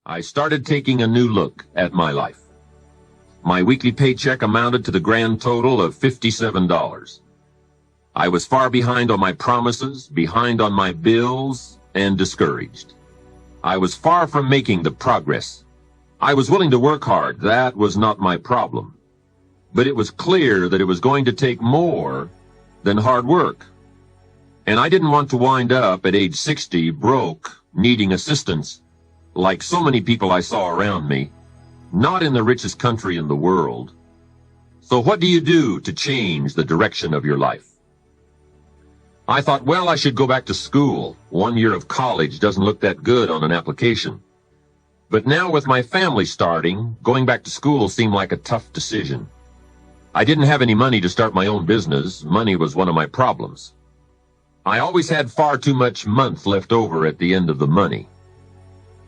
I started taking a new look at my life. My weekly paycheck amounted to the grand total of $57. I was far behind on my promises, behind on my bills, and discouraged. I was far from making the progress. I was willing to work hard. That was not my problem. But it was clear that it was going to take more than hard work. And I didn't want to wind up at age 60 broke, needing assistance, like so many people I saw around me, not in the richest country in the world. So what do you do to change the direction of your life? I thought, well, I should go back to school. 1 year of college doesn't look that good on an application. But now with my family starting, going back to school seemed like a tough decision. I didn't have any money to start my own business. Money was one of my problems. I always had far too much month left over at the end of the money.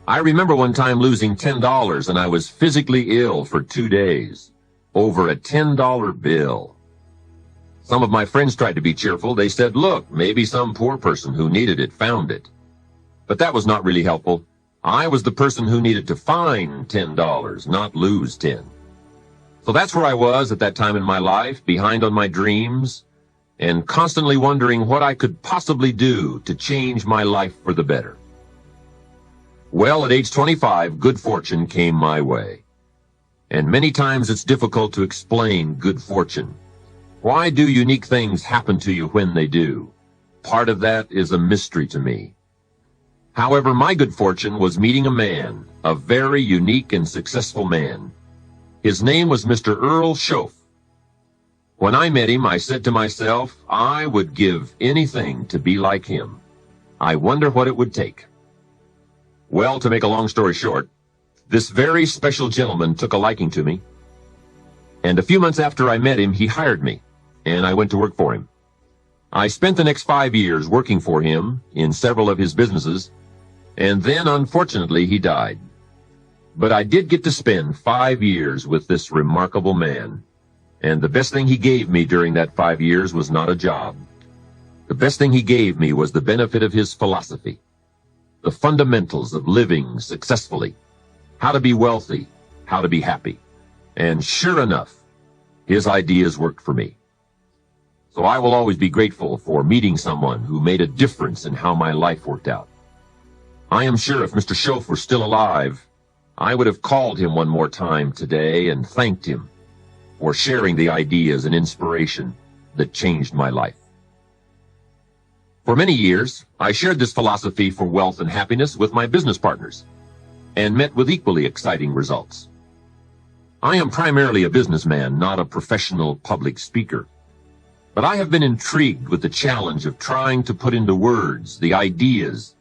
I remember one time losing $10 and I was physically ill for 2 days over a $10 bill. Some of my friends tried to be cheerful. They said, look, maybe some poor person who needed it found it. But that was not really helpful. I was the person who needed to find $10, not lose 10. So that's where I was at that time in my life, behind on my dreams, and constantly wondering what I could possibly do to change my life for the better. Well, at age 25, good fortune came my way. And many times it's difficult to explain good fortune. Why do unique things happen to you when they do? Part of that is a mystery to me. However, my good fortune was meeting a man, a very unique and successful man. His name was Mr. Earl Schoaf. When I met him, I said to myself, I would give anything to be like him. I wonder what it would take. Well, to make a long story short, this very special gentleman took a liking to me, and a few months after I met him, he hired me, and I went to work for him. I spent the next 5 years working for him in several of his businesses, and then, unfortunately, he died. But I did get to spend 5 years with this remarkable man, and the best thing he gave me during that 5 years was not a job. The best thing he gave me was the benefit of his philosophy, the fundamentals of living successfully, how to be wealthy, how to be happy. And sure enough, his ideas worked for me. So I will always be grateful for meeting someone who made a difference in how my life worked out. I am sure if Mr. Schoaf were still alive, I would have called him one more time today and thanked him for sharing the ideas and inspiration that changed my life. For many years, I shared this philosophy for wealth and happiness with my business partners and met with equally exciting results. I am primarily a businessman, not a professional public speaker. But I have been intrigued with the challenge of trying to put into words the ideas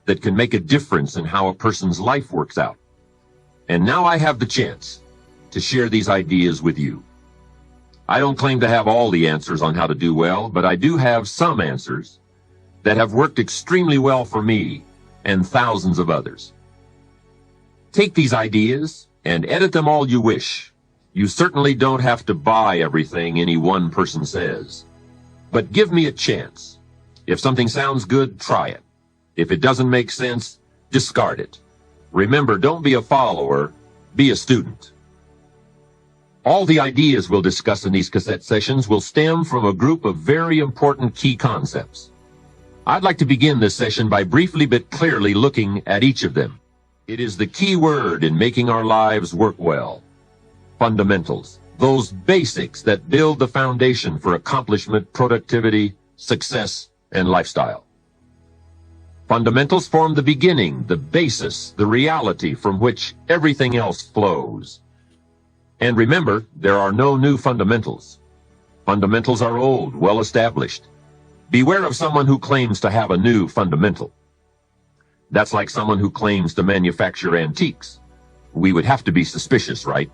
that can make a difference in how a person's life works out. And now I have the chance to share these ideas with you. I don't claim to have all the answers on how to do well, but I do have some answers that have worked extremely well for me and thousands of others. Take these ideas and edit them all you wish. You certainly don't have to buy everything any one person says. But give me a chance. If something sounds good, try it. If it doesn't make sense, discard it. Remember, don't be a follower, be a student. All the ideas we'll discuss in these cassette sessions will stem from a group of very important key concepts. I'd like to begin this session by briefly but clearly looking at each of them. It is the key word in making our lives work well. Fundamentals, those basics that build the foundation for accomplishment, productivity, success, and lifestyle. Fundamentals form the beginning, the basis, the reality from which everything else flows. And remember, there are no new fundamentals. Fundamentals are old, well established. Beware of someone who claims to have a new fundamental. That's like someone who claims to manufacture antiques. We would have to be suspicious, right?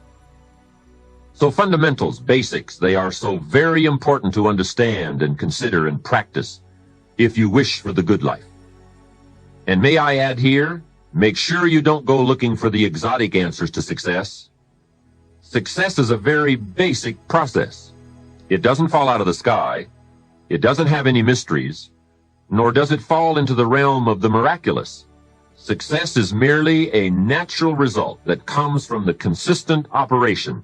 So fundamentals, basics, they are so very important to understand and consider and practice if you wish for the good life. And may I add here, make sure you don't go looking for the exotic answers to success. Success is a very basic process. It doesn't fall out of the sky. It doesn't have any mysteries, nor does it fall into the realm of the miraculous. Success is merely a natural result that comes from the consistent operation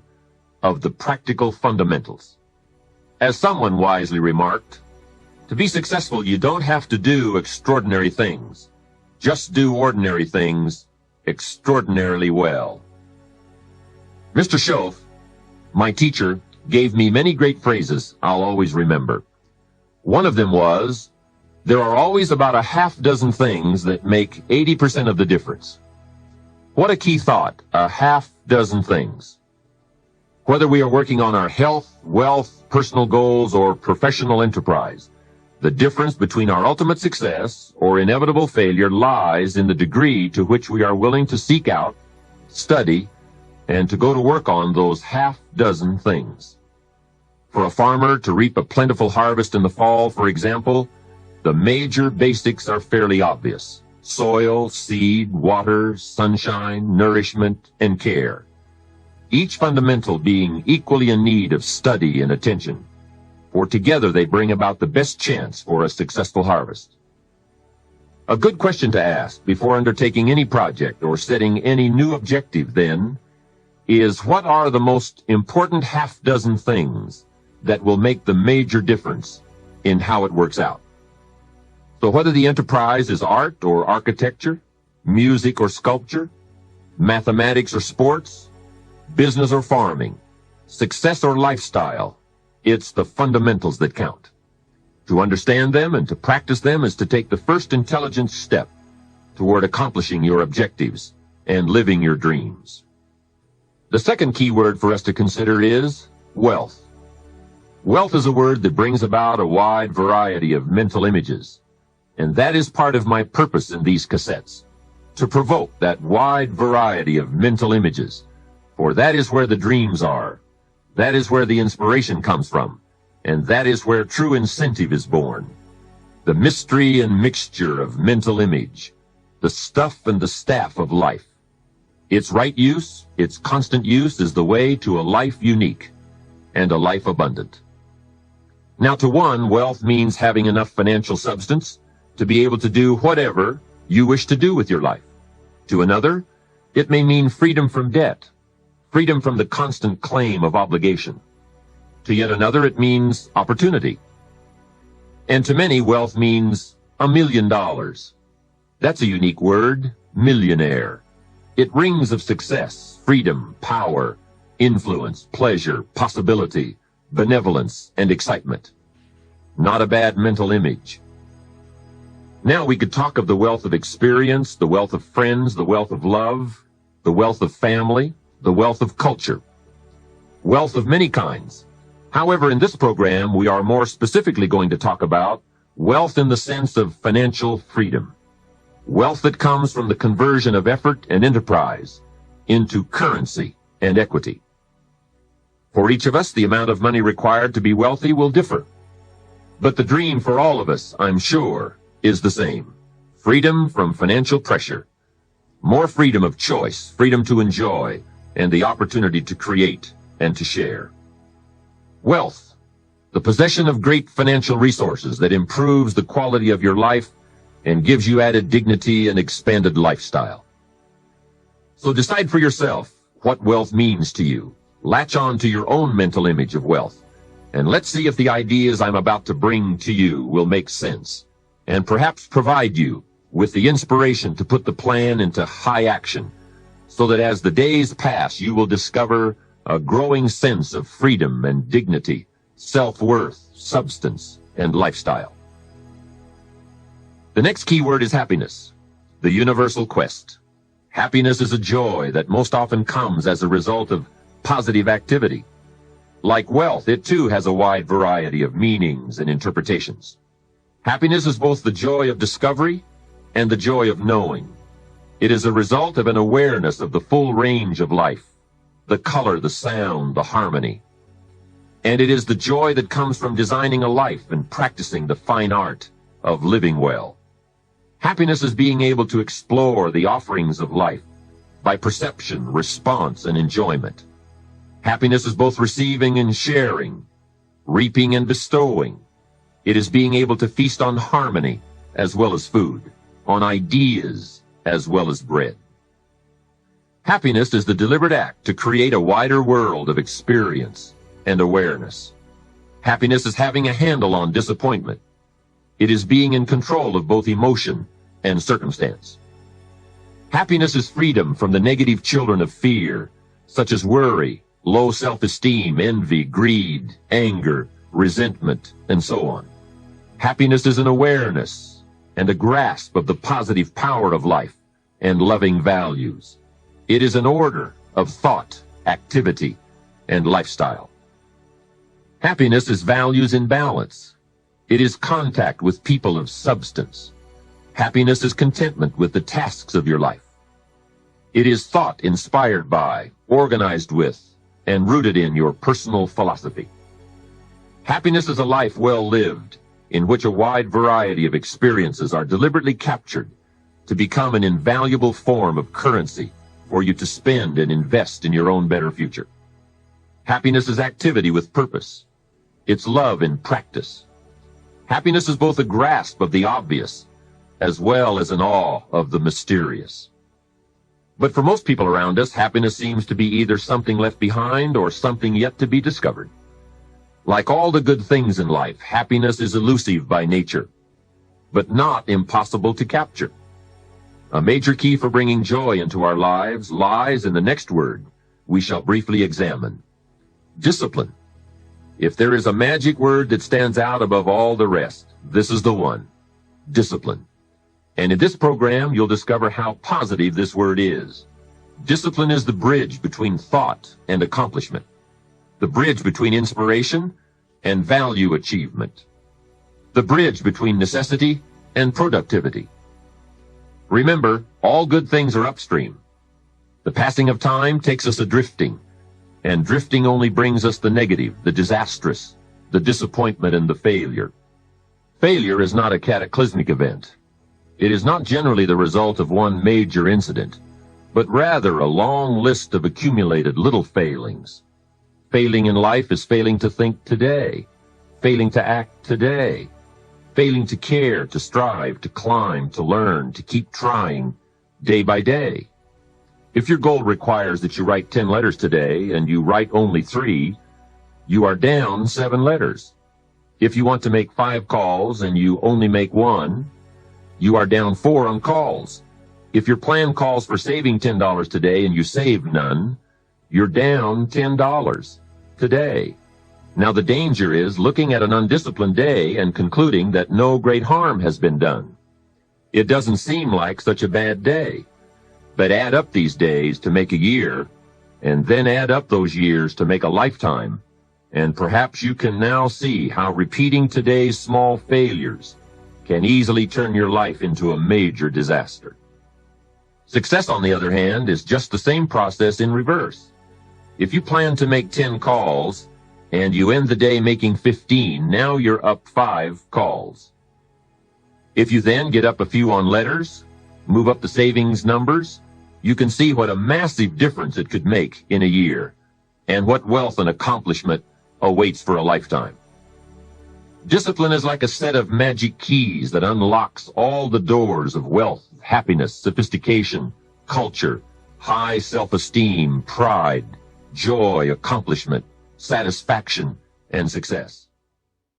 of the practical fundamentals. As someone wisely remarked, to be successful, you don't have to do extraordinary things. Just do ordinary things extraordinarily well. Mr. Schoaf, my teacher, gave me many great phrases I'll always remember. One of them was, there are always about a half dozen things that make 80% of the difference. What a key thought, a half dozen things. Whether we are working on our health, wealth, personal goals, or professional enterprise, the difference between our ultimate success or inevitable failure lies in the degree to which we are willing to seek out, study, and to go to work on those half dozen things. For a farmer to reap a plentiful harvest in the fall, for example, the major basics are fairly obvious: soil, seed, water, sunshine, nourishment, and care. Each fundamental being equally in need of study and attention, for together they bring about the best chance for a successful harvest. A good question to ask before undertaking any project or setting any new objective, then, is what are the most important half dozen things that will make the major difference in how it works out? So whether the enterprise is art or architecture, music or sculpture, mathematics or sports, business or farming, success or lifestyle, it's the fundamentals that count. To understand them and to practice them is to take the first intelligent step toward accomplishing your objectives and living your dreams. The second key word for us to consider is wealth. Wealth is a word that brings about a wide variety of mental images, and that is part of my purpose in these cassettes, to provoke that wide variety of mental images, for that is where the dreams are, that is where the inspiration comes from, and that is where true incentive is born. The mystery and mixture of mental image, the stuff and the staff of life. Its right use, its constant use is the way to a life unique and a life abundant. Now, to one, wealth means having enough financial substance to be able to do whatever you wish to do with your life. To another, it may mean freedom from debt, freedom from the constant claim of obligation. To yet another, it means opportunity. And to many, wealth means $1 million. That's a unique word, millionaire. It rings of success, freedom, power, influence, pleasure, possibility, benevolence, and excitement. Not a bad mental image. Now we could talk of the wealth of experience, the wealth of friends, the wealth of love, the wealth of family, the wealth of culture. Wealth of many kinds. However, in this program, we are more specifically going to talk about wealth in the sense of financial freedom. Wealth that comes from the conversion of effort and enterprise into currency and equity. For each of us, the amount of money required to be wealthy will differ. But the dream for all of us, I'm sure, is the same. Freedom from financial pressure. More freedom of choice, freedom to enjoy, and the opportunity to create and to share. Wealth, the possession of great financial resources that improves the quality of your life and gives you added dignity and expanded lifestyle. So decide for yourself what wealth means to you. Latch on to your own mental image of wealth, and let's see if the ideas I'm about to bring to you will make sense, and perhaps provide you with the inspiration to put the plan into high action, so that as the days pass, you will discover a growing sense of freedom and dignity, self-worth, substance, and lifestyle. The next key word is happiness, the universal quest. Happiness is a joy that most often comes as a result of positive activity. Like wealth, it too has a wide variety of meanings and interpretations. Happiness is both the joy of discovery and the joy of knowing. It is a result of an awareness of the full range of life, the color, the sound, the harmony. And it is the joy that comes from designing a life and practicing the fine art of living well. Happiness is being able to explore the offerings of life by perception, response, and enjoyment. Happiness is both receiving and sharing, reaping and bestowing. It is being able to feast on harmony as well as food, on ideas, as well as bread. Happiness is the deliberate act to create a wider world of experience and awareness. Happiness is having a handle on disappointment. It is being in control of both emotion and circumstance. Happiness is freedom from the negative children of fear, such as worry, low self-esteem, envy, greed, anger, resentment, and so on. Happiness is an awareness and a grasp of the positive power of life and loving values. It is an order of thought, activity, and lifestyle. Happiness is values in balance. It is contact with people of substance. Happiness is contentment with the tasks of your life. It is thought inspired by, organized with, and rooted in your personal philosophy. Happiness is a life well lived, in which a wide variety of experiences are deliberately captured to become an invaluable form of currency for you to spend and invest in your own better future. Happiness is activity with purpose. It's love in practice. Happiness is both a grasp of the obvious as well as an awe of the mysterious. But for most people around us, happiness seems to be either something left behind or something yet to be discovered. Like all the good things in life, happiness is elusive by nature, but not impossible to capture. A major key for bringing joy into our lives lies in the next word we shall briefly examine: discipline. If there is a magic word that stands out above all the rest, this is the one: discipline. And in this program, you'll discover how positive this word is. Discipline is the bridge between thought and accomplishment, the bridge between inspiration and value achievement, the bridge between necessity and productivity. Remember, all good things are upstream. The passing of time takes us adrifting, and drifting only brings us the negative, the disastrous, the disappointment, and the failure. Failure is not a cataclysmic event. It is not generally the result of one major incident, but rather a long list of accumulated little failings. Failing in life is failing to think today, failing to act today, failing to care, to strive, to climb, to learn, to keep trying day by day. If your goal requires that you write 10 letters today and you write only 3, you are down 7 letters. If you want to make 5 calls and you only make 1, you are down 4 on calls. If your plan calls for saving $10 today and you save none, you're down $10 today. Now the danger is looking at an undisciplined day and concluding that no great harm has been done. It doesn't seem like such a bad day. But add up these days to make a year, and then add up those years to make a lifetime, and perhaps you can now see how repeating today's small failures can easily turn your life into a major disaster. Success, on the other hand, is just the same process in reverse. If you plan to make 10 calls, and you end the day making 15, now you're up 5 calls. If you then get up a few on letters, move up the savings numbers, you can see what a massive difference it could make in a year, and what wealth and accomplishment awaits for a lifetime. Discipline is like a set of magic keys that unlocks all the doors of wealth, happiness, sophistication, culture, high self-esteem, pride, joy, accomplishment, satisfaction, and success.